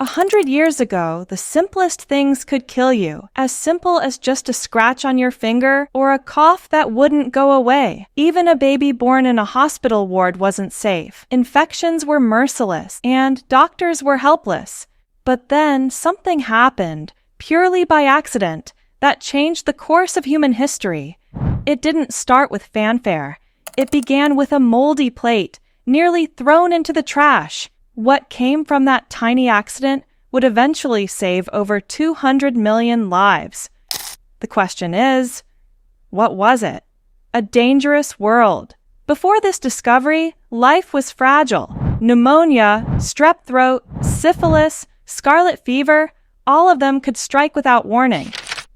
100 years ago, the simplest things could kill you, as simple as just a scratch on your finger or a cough that wouldn't go away. Even a baby born in a hospital ward wasn't safe. Infections were merciless, and doctors were helpless. But then something happened, purely by accident, that changed the course of human history. It didn't start with fanfare. It began with a moldy plate, nearly thrown into the trash. What came from that tiny accident would eventually save over 200 million lives. The question is, what was it? A dangerous world. Before this discovery, life was fragile. Pneumonia, strep throat, syphilis, scarlet fever, all of them could strike without warning.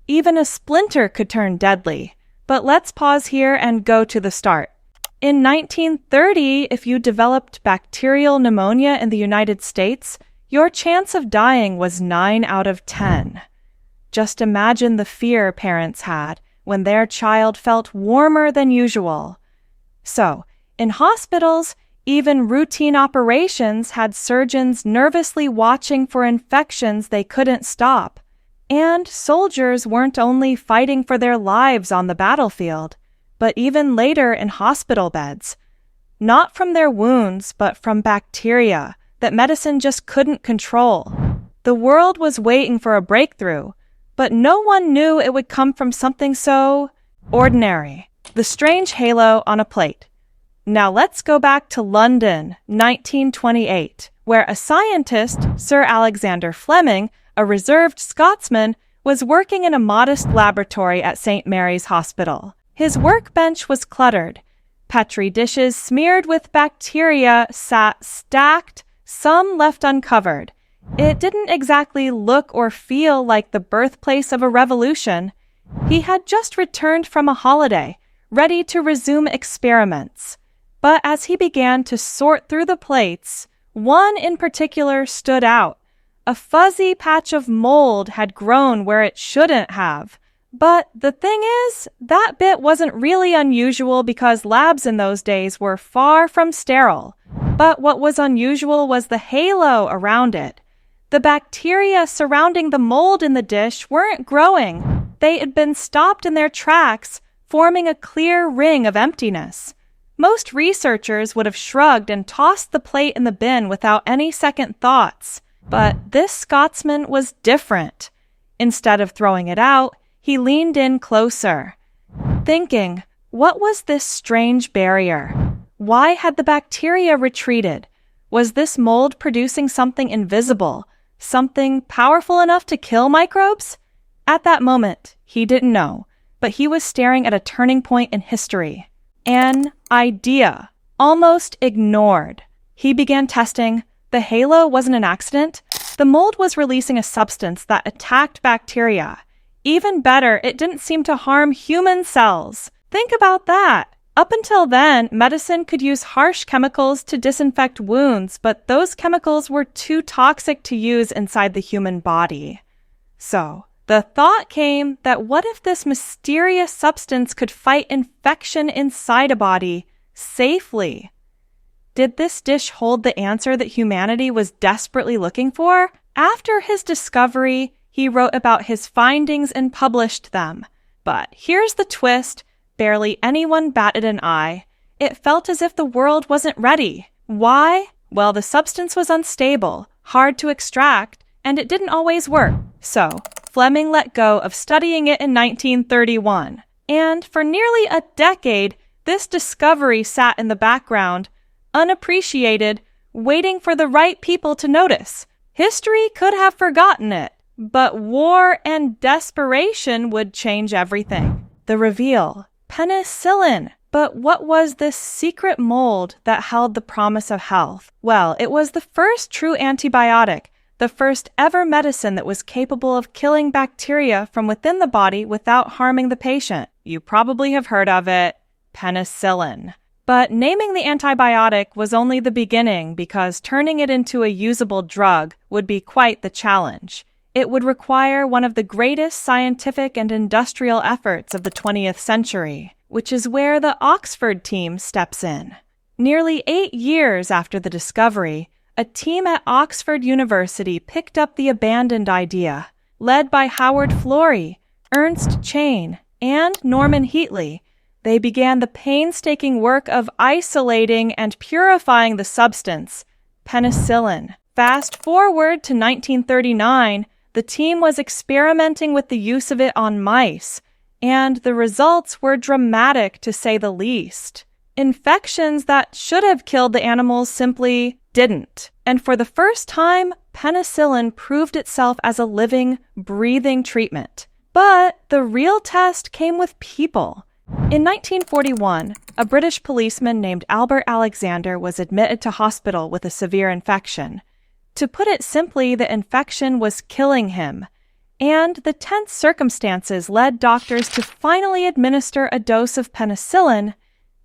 Even a splinter could turn deadly. But let's pause here and go to the start. In 1930, if you developed bacterial pneumonia in the United States, your chance of dying was 9 out of 10. Just imagine the fear parents had when their child felt warmer than usual. So, in hospitals, even routine operations had surgeons nervously watching for infections they couldn't stop. And soldiers weren't only fighting for their lives on the battlefield, but even later in hospital beds. Not from their wounds, but from bacteria that medicine just couldn't control. The world was waiting for a breakthrough, but no one knew it would come from something so ordinary. The strange halo on a plate. Now let's go back to London, 1928, where a scientist, Sir Alexander Fleming, a reserved Scotsman, was working in a modest laboratory at St. Mary's Hospital. His workbench was cluttered. Petri dishes smeared with bacteria sat stacked, some left uncovered. It didn't exactly look or feel like the birthplace of a revolution. He had just returned from a holiday, ready to resume experiments. But as he began to sort through the plates, one in particular stood out. A fuzzy patch of mold had grown where it shouldn't have. But the thing is, that bit wasn't really unusual because labs in those days were far from sterile. But what was unusual was the halo around it. The bacteria surrounding the mold in the dish weren't growing. They had been stopped in their tracks, forming a clear ring of emptiness. Most researchers would have shrugged and tossed the plate in the bin without any second thoughts. But this Scotsman was different. Instead of throwing it out, he leaned in closer, thinking, what was this strange barrier? Why had the bacteria retreated? Was this mold producing something invisible, something powerful enough to kill microbes? At that moment, he didn't know, but he was staring at a turning point in history. An idea, almost ignored. He began testing. The halo wasn't an accident. The mold was releasing a substance that attacked bacteria. Even better, it didn't seem to harm human cells. Think about that. Up until then, medicine could use harsh chemicals to disinfect wounds, but those chemicals were too toxic to use inside the human body. So, the thought came that what if this mysterious substance could fight infection inside a body safely? Did this dish hold the answer that humanity was desperately looking for? After his discovery, he wrote about his findings and published them. But here's the twist. Barely anyone batted an eye. It felt as if the world wasn't ready. Why? Well, the substance was unstable, hard to extract, and it didn't always work. So, Fleming let go of studying it in 1931. And for nearly a decade, this discovery sat in the background, unappreciated, waiting for the right people to notice. History could have forgotten it, but war and desperation would change everything. The reveal. Penicillin. But what was this secret mold that held the promise of health? Well, it was the first true antibiotic, the first ever medicine that was capable of killing bacteria from within the body without harming the patient. You probably have heard of it, penicillin. But naming the antibiotic was only the beginning because turning it into a usable drug would be quite the challenge. It would require one of the greatest scientific and industrial efforts of the 20th century, which is where the Oxford team steps in. Nearly 8 years after the discovery, a team at Oxford University picked up the abandoned idea. Led by Howard Florey, Ernst Chain, and Norman Heatley, they began the painstaking work of isolating and purifying the substance, penicillin. Fast forward to 1939, the team was experimenting with the use of it on mice, and the results were dramatic to say the least. Infections that should have killed the animals simply didn't. And for the first time, penicillin proved itself as a living, breathing treatment. But the real test came with people. In 1941, a British policeman named Albert Alexander was admitted to hospital with a severe infection. To put it simply, the infection was killing him, and the tense circumstances led doctors to finally administer a dose of penicillin,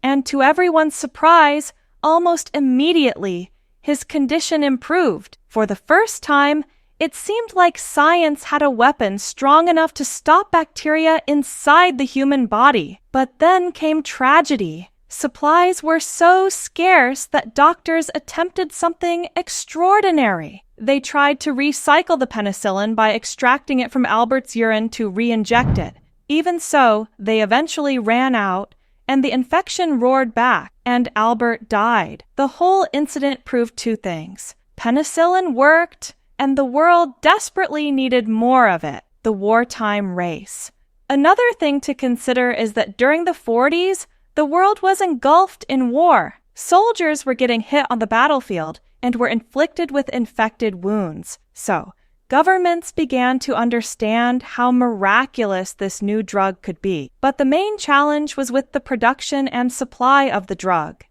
and to everyone's surprise, almost immediately, his condition improved. For the first time, it seemed like science had a weapon strong enough to stop bacteria inside the human body. But then came tragedy. Supplies were so scarce that doctors attempted something extraordinary. They tried to recycle the penicillin by extracting it from Albert's urine to re-inject it. Even so, they eventually ran out, and the infection roared back, and Albert died. The whole incident proved two things. Penicillin worked, and the world desperately needed more of it. The wartime race. Another thing to consider is that during the 40s, the world was engulfed in war. Soldiers were getting hit on the battlefield and were inflicted with infected wounds. So, governments began to understand how miraculous this new drug could be. But the main challenge was with the production and supply of the drug.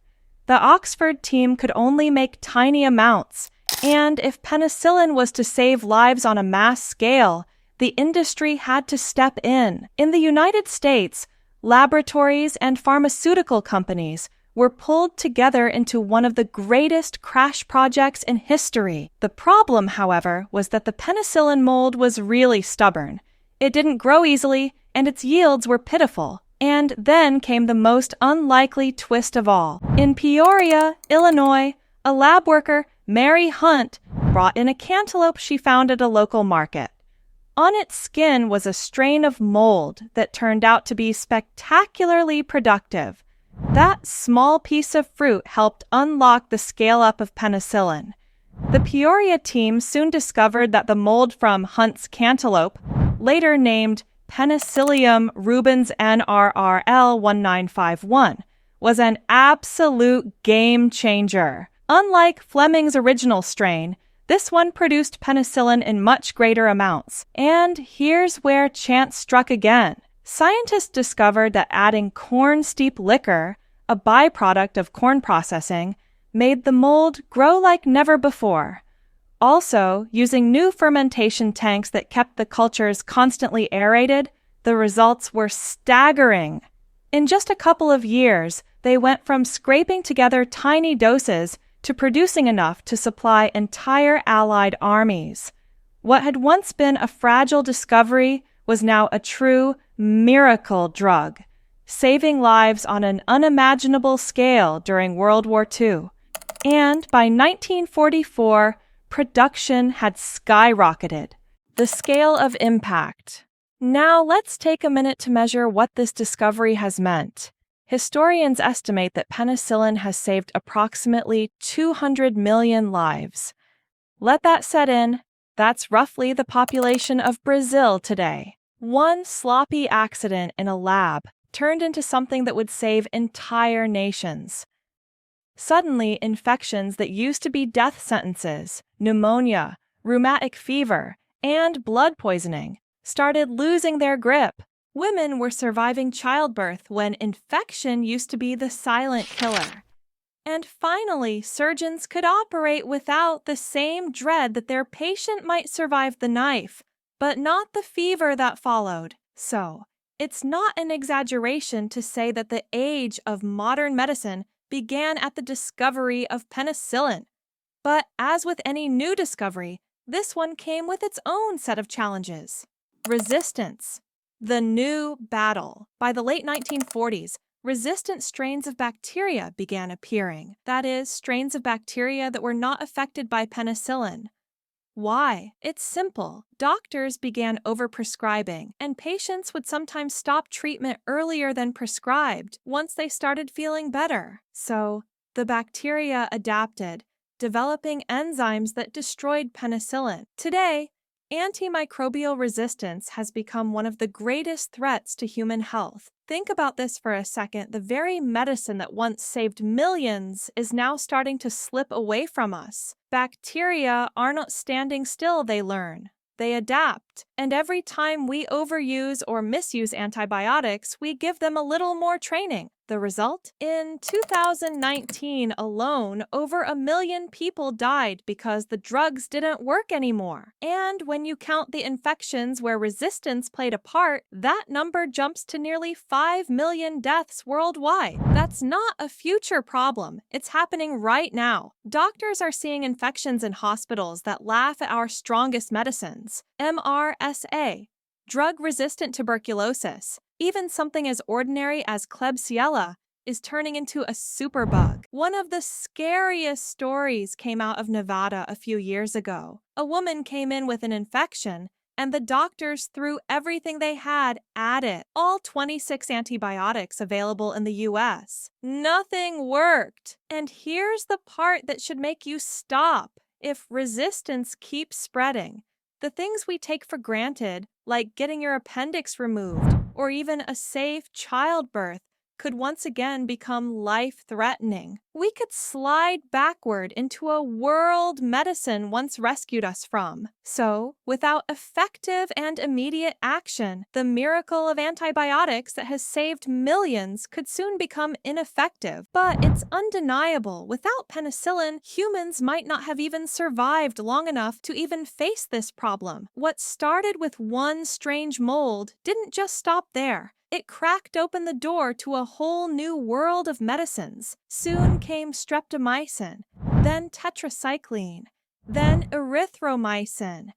The Oxford team could only make tiny amounts, and if penicillin was to save lives on a mass scale, the industry had to step in. In the United States, laboratories and pharmaceutical companies were pulled together into one of the greatest crash projects in history. The problem, however, was that the penicillin mold was really stubborn. It didn't grow easily, and its yields were pitiful. And then came the most unlikely twist of all. In Peoria, Illinois, a lab worker, Mary Hunt, brought in a cantaloupe she found at a local market. On its skin was a strain of mold that turned out to be spectacularly productive. That small piece of fruit helped unlock the scale-up of penicillin. The Peoria team soon discovered that the mold from Hunt's cantaloupe, later named Penicillium rubens NRRL 1951, was an absolute game changer. Unlike Fleming's original strain, this one produced penicillin in much greater amounts. And here's where chance struck again. Scientists discovered that adding corn steep liquor, a byproduct of corn processing, made the mold grow like never before. Also, using new fermentation tanks that kept the cultures constantly aerated, the results were staggering. In just a couple of years, they went from scraping together tiny doses to producing enough to supply entire Allied armies. What had once been a fragile discovery was now a true miracle drug, saving lives on an unimaginable scale during World War II. And by 1944, production had skyrocketed. The scale of impact. Now let's take a minute to measure what this discovery has meant. Historians estimate that penicillin has saved approximately 200 million lives. Let that set in. That's roughly the population of Brazil today. One sloppy accident in a lab turned into something that would save entire nations. Suddenly, infections that used to be death sentences, pneumonia, rheumatic fever, and blood poisoning, started losing their grip. Women were surviving childbirth when infection used to be the silent killer. And finally, surgeons could operate without the same dread that their patient might survive the knife, but not the fever that followed. So, it's not an exaggeration to say that the age of modern medicine began at the discovery of penicillin. But as with any new discovery, this one came with its own set of challenges. Resistance. The new battle. By the late 1940s, resistant strains of bacteria began appearing. That is, strains of bacteria that were not affected by penicillin. Why? It's simple. Doctors began overprescribing, and patients would sometimes stop treatment earlier than prescribed once they started feeling better. So, the bacteria adapted, developing enzymes that destroyed penicillin. Today, antimicrobial resistance has become one of the greatest threats to human health. Think about this for a second. The very medicine that once saved millions is now starting to slip away from us. Bacteria are not standing still, they learn. They adapt. And every time we overuse or misuse antibiotics, we give them a little more training. The result? In 2019 alone, over 1 million people died because the drugs didn't work anymore. And when you count the infections where resistance played a part, that number jumps to nearly 5 million deaths worldwide. That's not a future problem. It's happening right now. Doctors are seeing infections in hospitals that laugh at our strongest medicines. MRSA, drug-resistant tuberculosis. Even something as ordinary as Klebsiella is turning into a superbug. One of the scariest stories came out of Nevada a few years ago. A woman came in with an infection, and the doctors threw everything they had at it. All 26 antibiotics available in the US. Nothing worked. And here's the part that should make you stop. If resistance keeps spreading, the things we take for granted, like getting your appendix removed or even a safe childbirth, could once again become life-threatening. We could slide backward into a world medicine once rescued us from. So, without effective and immediate action, the miracle of antibiotics that has saved millions could soon become ineffective. But it's undeniable, without penicillin, humans might not have even survived long enough to even face this problem. What started with one strange mold didn't just stop there. It cracked open the door to a whole new world of medicines. Soon came streptomycin, then tetracycline, then erythromycin,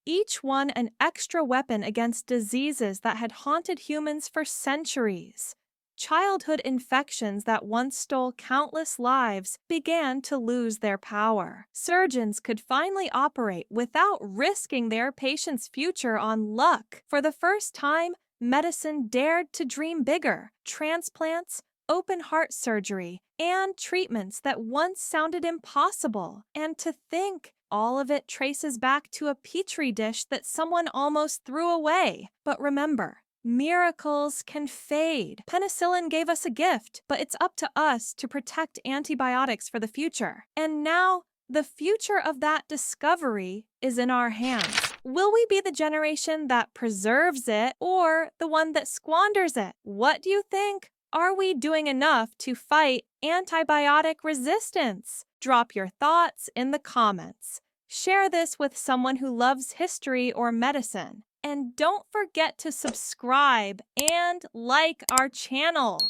each one an extra weapon against diseases that had haunted humans for centuries. Childhood infections that once stole countless lives began to lose their power. Surgeons could finally operate without risking their patient's future on luck. For the first time, medicine dared to dream bigger. Transplants, open heart surgery, and treatments that once sounded impossible. And to think, all of it traces back to a Petri dish that someone almost threw away. But remember, miracles can fade. Penicillin gave us a gift, but it's up to us to protect antibiotics for the future. And now, the future of that discovery is in our hands. Will we be the generation that preserves it or the one that squanders it? What do you think? Are we doing enough to fight antibiotic resistance? Drop your thoughts in the comments. Share this with someone who loves history or medicine. And don't forget to subscribe and like our channel.